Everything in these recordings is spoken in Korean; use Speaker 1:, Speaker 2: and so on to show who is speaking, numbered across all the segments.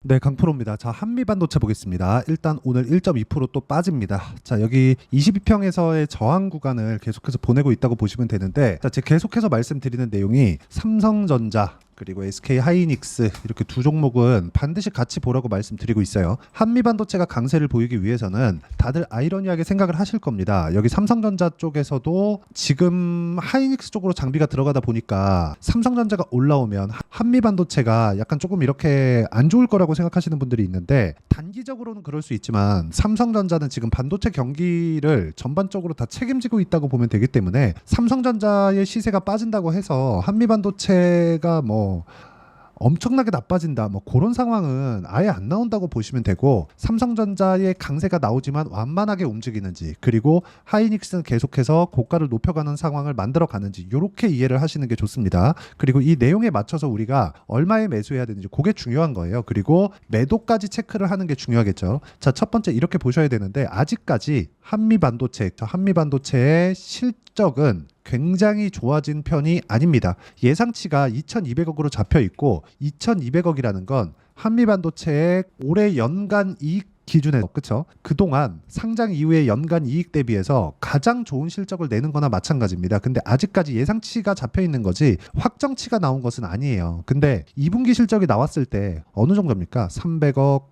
Speaker 1: 네, 강프로입니다. 자, 한미반도체 보겠습니다. 일단 오늘 1.2%또 빠집니다. 자, 여기 22평에서의 저항 구간을 계속해서 보내고 있다고 보시면 되는데, 자, 제가 계속해서 말씀드리는 내용이 삼성전자 그리고 SK 하이닉스 이렇게 두 종목은 반드시 같이 보라고 말씀드리고 있어요. 한미반도체가 강세를 보이기 위해서는 다들 아이러니하게 생각을 하실 겁니다. 여기 삼성전자 쪽에서도 지금 하이닉스 쪽으로 장비가 들어가다 보니까 삼성전자가 올라오면 한미반도체가 약간 조금 이렇게 안 좋을 거라고 생각하시는 분들이 있는데, 단기적으로는 그럴 수 있지만 삼성전자는 지금 반도체 경기를 전반적으로 다 책임지고 있다고 보면 되기 때문에 삼성전자의 시세가 빠진다고 해서 한미반도체가 엄청나게 나빠진다, 그런 상황은 아예 안 나온다고 보시면 되고, 삼성전자의 강세가 나오지만 완만하게 움직이는지, 그리고 하이닉스는 계속해서 고가를 높여가는 상황을 만들어 가는지, 이렇게 이해를 하시는 게 좋습니다. 그리고 이 내용에 맞춰서 우리가 얼마에 매수해야 되는지, 그게 중요한 거예요. 그리고 매도까지 체크를 하는 게 중요하겠죠. 자, 첫 번째 이렇게 보셔야 되는데, 아직까지 한미반도체의 실적은 굉장히 좋아진 편이 아닙니다. 예상치가 2,200억으로 잡혀 있고, 2,200억이라는 건 한미반도체의 올해 연간 이익 기준에서, 그쵸? 그동안 상장 이후의 연간 이익 대비해서 가장 좋은 실적을 내는 거나 마찬가지입니다. 근데 아직까지 예상치가 잡혀 있는 거지 확정치가 나온 것은 아니에요. 근데 2분기 실적이 나왔을 때 어느 정도입니까? 300억,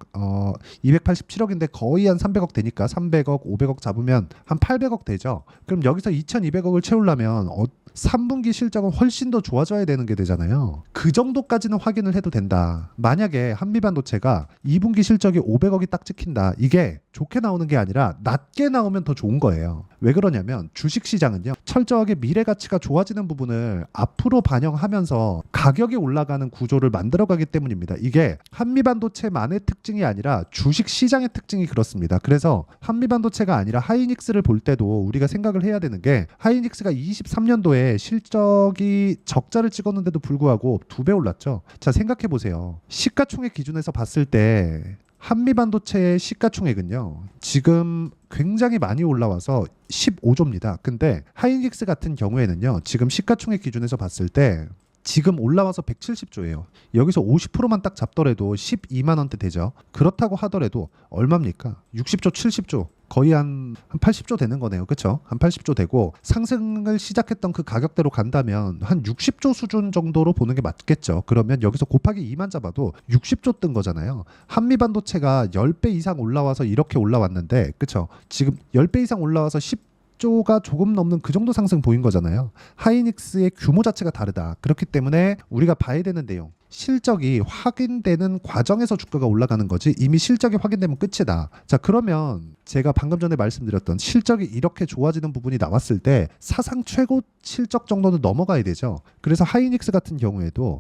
Speaker 1: 287억인데 거의 한 300억 되니까 300억, 500억 잡으면 한 800억 되죠. 그럼 여기서 2,200억을 채우려면 3분기 실적은 훨씬 더 좋아져야 되는 게 되잖아요. 그 정도까지는 확인을 해도 된다. 만약에 한미반도체가 2분기 실적이 500억이 딱 찍힌다. 이게 좋게 나오는 게 아니라 낮게 나오면 더 좋은 거예요. 왜 그러냐면 주식시장은요, 철저하게 미래 가치가 좋아지는 부분을 앞으로 반영하면서 가격이 올라가는 구조를 만들어가기 때문입니다. 이게 한미반도체만의 특징이 아니라 주식시장의 특징이 그렇습니다. 그래서 한미반도체가 아니라 하이닉스를 볼 때도 우리가 생각을 해야 되는 게, 하이닉스가 23년도에 실적이 적자를 찍었는데도 불구하고 2배 올랐죠. 자, 생각해 보세요. 시가총액 기준에서 봤을 때 한미반도체의 시가총액은요, 지금 굉장히 많이 올라와서 15조입니다. 근데 하이닉스 같은 경우에는요, 지금 시가총액 기준에서 봤을 때 지금 올라와서 170조예요. 여기서 50%만 딱 잡더라도 12만 원대 되죠. 그렇다고 하더라도 얼마입니까? 60조, 70조. 거의 한 80조 되는 거네요. 그렇죠? 한 80조 되고, 상승을 시작했던 그 가격대로 간다면 한 60조 수준 정도로 보는 게 맞겠죠. 그러면 여기서 곱하기 2만 잡아도 60조 뜬 거잖아요. 한미반도체가 10배 이상 올라와서 이렇게 올라왔는데, 그렇죠? 지금 10배 이상 올라와서 10조가 조금 넘는 그 정도 상승 보인 거잖아요. 하이닉스의 규모 자체가 다르다. 그렇기 때문에 우리가 봐야 되는 내용, 실적이 확인되는 과정에서 주가가 올라가는 거지, 이미 실적이 확인되면 끝이다. 자, 그러면 제가 방금 전에 말씀드렸던 실적이 이렇게 좋아지는 부분이 나왔을 때 사상 최고 실적 정도는 넘어가야 되죠. 그래서 하이닉스 같은 경우에도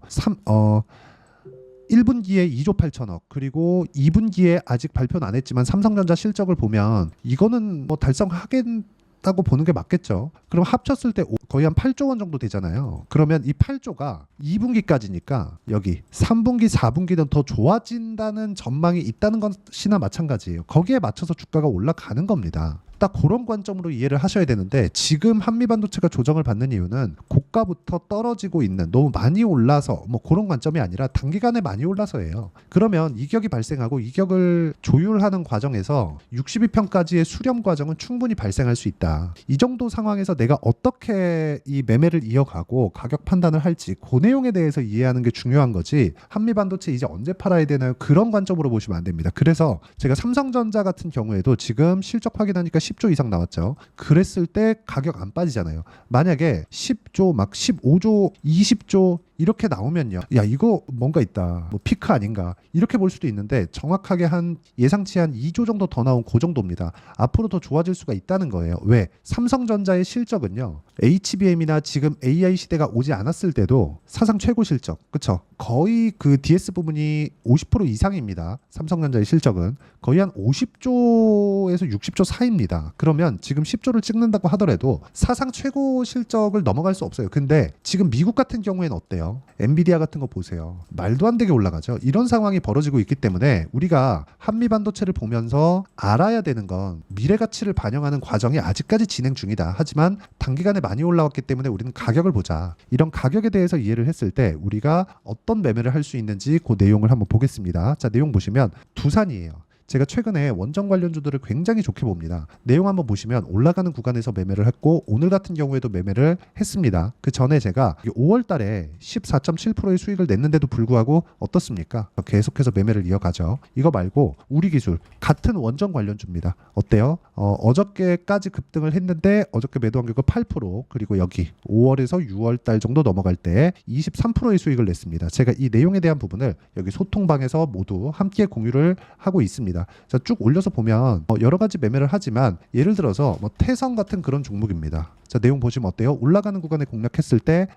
Speaker 1: 1분기에 2조 8천억, 그리고 2분기에 아직 발표는 안 했지만 삼성전자 실적을 보면 이거는 달성하겠다고 보는 게 맞겠죠. 그럼 합쳤을 때 거의 한 8조 원 정도 되잖아요. 그러면 이 8조가 2분기까지니까 여기 3분기, 4분기는 더 좋아진다는 전망이 있다는 것이나 마찬가지예요. 거기에 맞춰서 주가가 올라가는 겁니다. 딱 그런 관점으로 이해를 하셔야 되는데, 지금 한미반도체가 조정을 받는 이유는 고가부터 떨어지고 있는, 너무 많이 올라서 그런 관점이 아니라 단기간에 많이 올라서예요. 그러면 이격이 발생하고 이격을 조율하는 과정에서 62평까지의 수렴 과정은 충분히 발생할 수 있다. 이 정도 상황에서 내가 어떻게 이 매매를 이어가고 가격 판단을 할지, 그 내용에 대해서 이해하는 게 중요한 거지, 한미반도체 이제 언제 팔아야 되나요? 그런 관점으로 보시면 안 됩니다. 그래서 제가 삼성전자 같은 경우에도 지금 실적 확인하니까 10조 이상 나왔죠. 그랬을 때 가격 안 빠지잖아요. 만약에 10조, 막 15조, 20조 이렇게 나오면요, 야, 이거 뭔가 있다, 피크 아닌가, 이렇게 볼 수도 있는데, 정확하게 한 예상치 한 2조 정도 더 나온 그 정도입니다. 앞으로 더 좋아질 수가 있다는 거예요. 왜? 삼성전자의 실적은요, HBM이나 지금 AI 시대가 오지 않았을 때도 사상 최고 실적, 그쵸? 거의 그 DS 부분이 50% 이상입니다. 삼성전자의 실적은 거의 한 50조에서 60조 사이입니다. 그러면 지금 10조를 찍는다고 하더라도 사상 최고 실적을 넘어갈 수 없어요. 근데 지금 미국 같은 경우에는 어때요? 보세요. 엔비디아 같은 거 보세요. 말도 안 되게 올라가죠. 이런 상황이 벌어지고 있기 때문에 우리가 한미 반도체를 보면서 알아야 되는 건 미래 가치를 반영하는 과정이 아직까지 진행 중이다. 하지만 단기간에 많이 올라왔기 때문에 우리는 가격을 보자. 이런 가격에 대해서 이해를 했을 때 우리가 어떤 매매를 할 수 있는지 그 내용을 한번 보겠습니다. 자, 내용 보시면 두산이에요. 제가 최근에 원전 관련주들을 굉장히 좋게 봅니다. 내용 한번 보시면 올라가는 구간에서 매매를 했고 오늘 같은 경우에도 매매를 했습니다. 그 전에 제가 5월 달에 14.7%의 수익을 냈는데도 불구하고 어떻습니까? 계속해서 매매를 이어가죠. 이거 말고 우리기술 같은 원전 관련주입니다. 어때요? 어저께까지 급등을 했는데 어저께 매도 환경가 8% 그리고 여기 5월에서 6월 달 정도 넘어갈 때 23%의 수익을 냈습니다. 제가 이 내용에 대한 부분을 여기 소통방에서 모두 함께 공유를 하고 있습니다. 자, 쭉 올려서 보면 여러 가지 매매를 하지만 예를 들어서 태성 같은 그런 종목입니다. 자, 내용 보시면 어때요? 올라가는 구간에 공략했을 때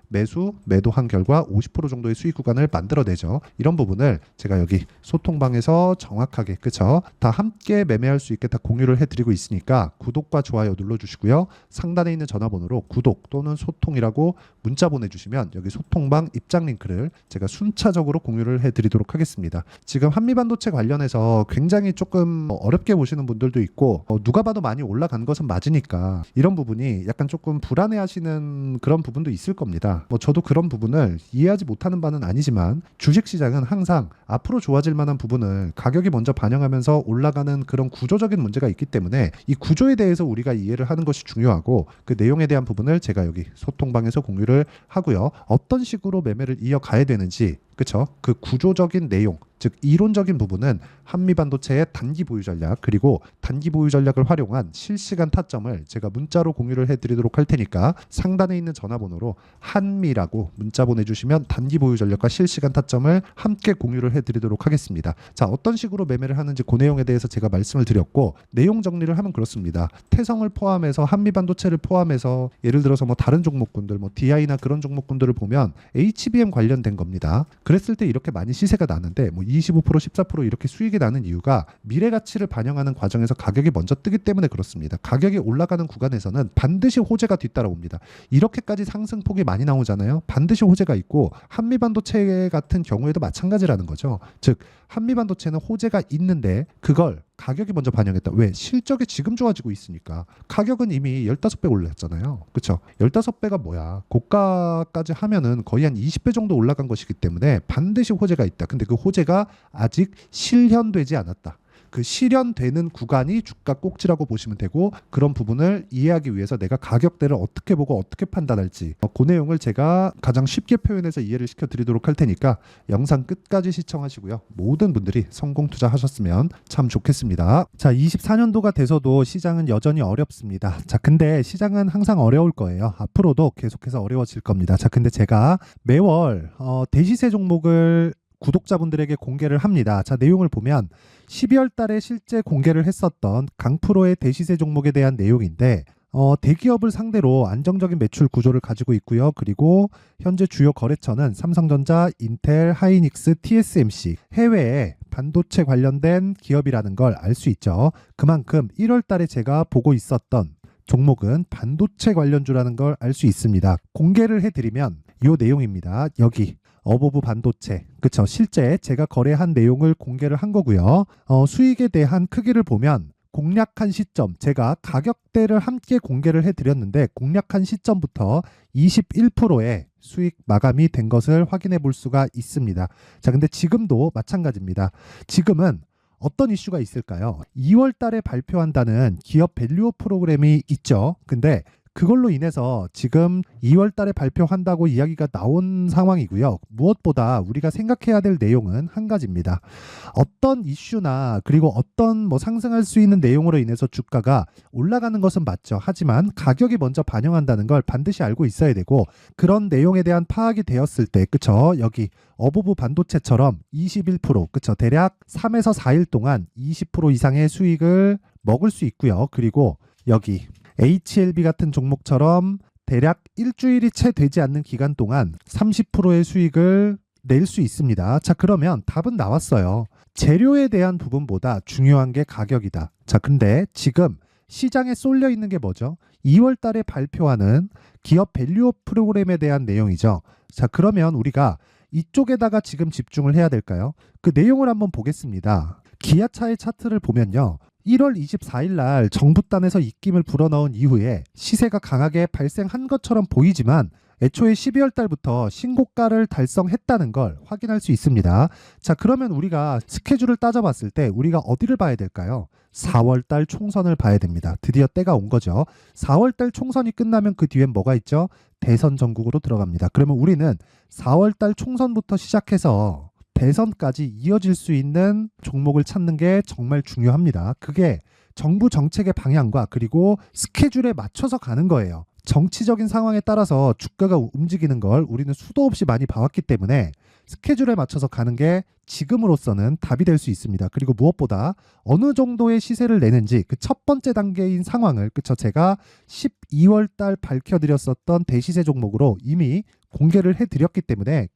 Speaker 1: 매도한 결과 50% 정도의 수익 구간을 만들어내죠. 이런 부분을 제가 여기 소통방에서 정확하게 그쵸? 다 함께 매매할 수 있게 다 공유를 해드리고 있으니까 구독과 좋아요 눌러주시고요. 상단에 있는 전화번호로 구독 또는 소통이라고 문자 보내주시면 여기 소통방 입장 링크를 제가 순차적으로 공유를 해드리도록 하겠습니다. 지금 한미반도체 관련해서 굉장히 조금 어렵게 보시는 분들도 있고 누가 봐도 많이 올라간 것은 맞으니까 이런 부분이 약간 조금 불안해하시는 그런 부분도 있을 겁니다. 저도 그런 부분을 이해하지 못하는 바는 아니지만 주식시장은 항상 앞으로 좋아질 만한 부분을 가격이 먼저 반영하면서 올라가는 그런 구조적인 문제가 있기 때문에 이 구조에 대해서 우리가 이해를 하는 것이 중요하고 그 내용에 대한 부분을 제가 여기 소통방에서 공유를 하고요. 어떤 식으로 매매를 이어가야 되는지 그쵸? 그 구조적인 내용, 즉 이론적인 부분은 한미반도체의 단기 보유 전략 그리고 단기 보유 전략을 활용한 실시간 타점을 제가 문자로 공유를 해드리도록 할 테니까 상단에 있는 전화번호로 한미라고 문자 보내주시면 단기 보유 전략과 실시간 타점을 함께 공유를 해드리도록 하겠습니다. 자, 어떤 식으로 매매를 하는지 그 내용에 대해서 제가 말씀을 드렸고 내용 정리를 하면 그렇습니다. 태성을 포함해서 한미반도체를 포함해서 예를 들어서 다른 종목군들 DI나 그런 종목군들을 보면 HBM 관련된 겁니다. 그랬을 때 이렇게 많이 시세가 나는데 25% 14% 이렇게 수익이 나는 이유가 미래 가치를 반영하는 과정에서 가격이 먼저 뜨기 때문에 그렇습니다. 가격이 올라가는 구간에서는 반드시 호재가 뒤따라옵니다. 이렇게까지 상승폭이 많이 나오잖아요. 반드시 호재가 있고 한미반도체 같은 경우에도 마찬가지라는 거죠. 즉 한미반도체는 호재가 있는데 그걸 가격이 먼저 반영했다. 왜? 실적이 지금 좋아지고 있으니까. 가격은 이미 15배 올랐잖아요. 그렇죠? 15배가 뭐야? 고가까지 하면은 거의 한 20배 정도 올라간 것이기 때문에 반드시 호재가 있다. 근데 그 호재가 아직 실현되지 않았다. 그 실현되는 구간이 주가 꼭지라고 보시면 되고 그런 부분을 이해하기 위해서 내가 가격대를 어떻게 보고 어떻게 판단할지 그 내용을 제가 가장 쉽게 표현해서 이해를 시켜드리도록 할 테니까 영상 끝까지 시청하시고요. 모든 분들이 성공 투자하셨으면 참 좋겠습니다. 자, 24년도가 돼서도 시장은 여전히 어렵습니다. 자, 근데 시장은 항상 어려울 거예요. 앞으로도 계속해서 어려워질 겁니다. 자, 근데 제가 매월 대시세 종목을 구독자분들에게 공개를 합니다. 자, 내용을 보면 12월 달에 실제 공개를 했었던 강프로의 대시세 종목에 대한 내용인데 대기업을 상대로 안정적인 매출 구조를 가지고 있고요. 그리고 현재 주요 거래처는 삼성전자, 인텔, 하이닉스, TSMC 해외에 반도체 관련된 기업이라는 걸 알 수 있죠. 그만큼 1월 달에 제가 보고 있었던 종목은 반도체 관련주라는 걸 알 수 있습니다. 공개를 해드리면 이 내용입니다. 여기 어보브 반도체, 그쵸? 실제 제가 거래한 내용을 공개를 한 거고요. 수익에 대한 크기를 보면 공략한 시점, 제가 가격대를 함께 공개를 해드렸는데 공략한 시점부터 21%의 수익 마감이 된 것을 확인해 볼 수가 있습니다. 자, 근데 지금도 마찬가지입니다. 지금은 어떤 이슈가 있을까요? 2월 달에 발표한다는 기업 밸류업 프로그램이 있죠. 근데 그걸로 인해서 지금 2월 달에 발표한다고 이야기가 나온 상황이고요. 무엇보다 우리가 생각해야 될 내용은 한 가지입니다. 어떤 이슈나 그리고 어떤 상승할 수 있는 내용으로 인해서 주가가 올라가는 것은 맞죠. 하지만 가격이 먼저 반영한다는 걸 반드시 알고 있어야 되고 그런 내용에 대한 파악이 되었을 때 그쵸? 여기 어보브 반도체처럼 21% 그쵸? 대략 3에서 4일 동안 20% 이상의 수익을 먹을 수 있고요. 그리고 여기 HLB 같은 종목처럼 대략 일주일이 채 되지 않는 기간 동안 30%의 수익을 낼 수 있습니다. 자, 그러면 답은 나왔어요. 재료에 대한 부분보다 중요한 게 가격이다. 자, 근데 지금 시장에 쏠려 있는 게 뭐죠? 2월 달에 발표하는 기업 밸류업 프로그램에 대한 내용이죠. 자, 그러면 우리가 이쪽에다가 지금 집중을 해야 될까요? 그 내용을 한번 보겠습니다. 기아차의 차트를 보면요. 1월 24일 날 정부단에서 입김을 불어넣은 이후에 시세가 강하게 발생한 것처럼 보이지만 애초에 12월 달부터 신고가를 달성했다는 걸 확인할 수 있습니다. 자, 그러면 우리가 스케줄을 따져봤을 때 우리가 어디를 봐야 될까요? 4월 달 총선을 봐야 됩니다. 드디어 때가 온 거죠. 4월 달 총선이 끝나면 그 뒤엔 뭐가 있죠? 대선 전국으로 들어갑니다. 그러면 우리는 4월 달 총선부터 시작해서 대선까지 이어질 수 있는 종목을 찾는 게 정말 중요합니다. 그게 정부 정책의 방향과 그리고 스케줄에 맞춰서 가는 거예요. 정치적인 상황에 따라서 주가가 움직이는 걸 우리는 수도 없이 많이 봐왔기 때문에 스케줄에 맞춰서 가는 게 지금으로서는 답이 될 수 있습니다. 그리고 무엇보다 어느 정도의 시세를 내는지 그 첫 번째 단계인 상황을 제가 12월 달 밝혀드렸었던 대시세 종목으로 이미 공개를 해드렸기 때문에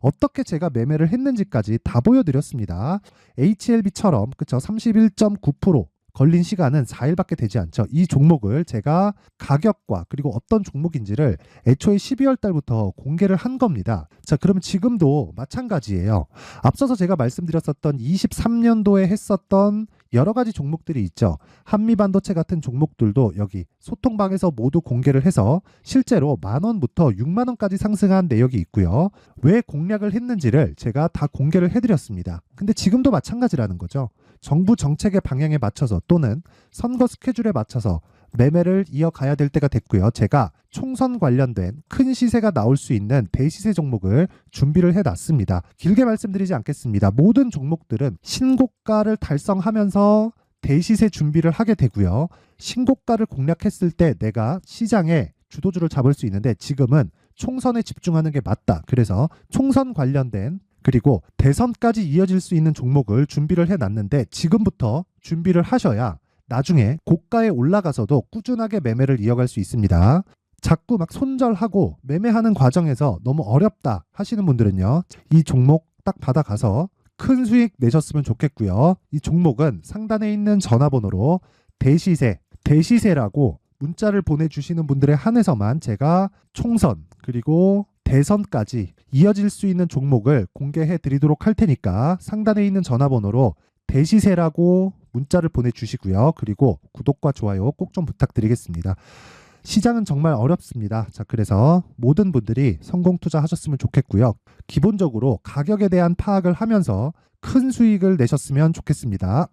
Speaker 1: 어떻게 제가 매매를 했는지까지 다 보여드렸습니다. HLB처럼 31.9% 걸린 시간은 4일밖에 되지 않죠. 이 종목을 제가 가격과 그리고 어떤 종목인지를 애초에 12월 달부터 공개를 한 겁니다. 자, 그러면 지금도 마찬가지예요. 앞서서 제가 말씀드렸었던 23년도에 했었던 여러 가지 종목들이 있죠. 한미반도체 같은 종목들도 여기 소통방에서 모두 공개를 해서 실제로 10,000원부터 60,000원까지 상승한 내역이 있고요. 왜 공략을 했는지를 제가 다 공개를 해드렸습니다. 근데 지금도 마찬가지라는 거죠. 정부 정책의 방향에 맞춰서 또는 선거 스케줄에 맞춰서 매매를 이어가야 될 때가 됐고요. 제가 총선 관련된 큰 시세가 나올 수 있는 대시세 종목을 준비를 해놨습니다. 길게 말씀드리지 않겠습니다. 모든 종목들은 신고가를 달성하면서 대시세 준비를 하게 되고요. 신고가를 공략했을 때 내가 시장에 주도주를 잡을 수 있는데 지금은 총선에 집중하는 게 맞다. 그래서 총선 관련된 그리고 대선까지 이어질 수 있는 종목을 준비를 해놨는데 지금부터 준비를 하셔야 나중에 고가에 올라가서도 꾸준하게 매매를 이어갈 수 있습니다. 자꾸 막 손절하고 매매하는 과정에서 너무 어렵다 하시는 분들은요. 이 종목 딱 받아가서 큰 수익 내셨으면 좋겠고요. 이 종목은 상단에 있는 전화번호로 대시세라고 문자를 보내주시는 분들에 한해서만 제가 총선 그리고 대선까지 이어질 수 있는 종목을 공개해 드리도록 할 테니까 상단에 있는 전화번호로 대시세라고 문자를 보내주시고요. 그리고 구독과 좋아요 꼭 좀 부탁드리겠습니다. 시장은 정말 어렵습니다. 자, 그래서 모든 분들이 성공 투자하셨으면 좋겠고요. 기본적으로 가격에 대한 파악을 하면서 큰 수익을 내셨으면 좋겠습니다.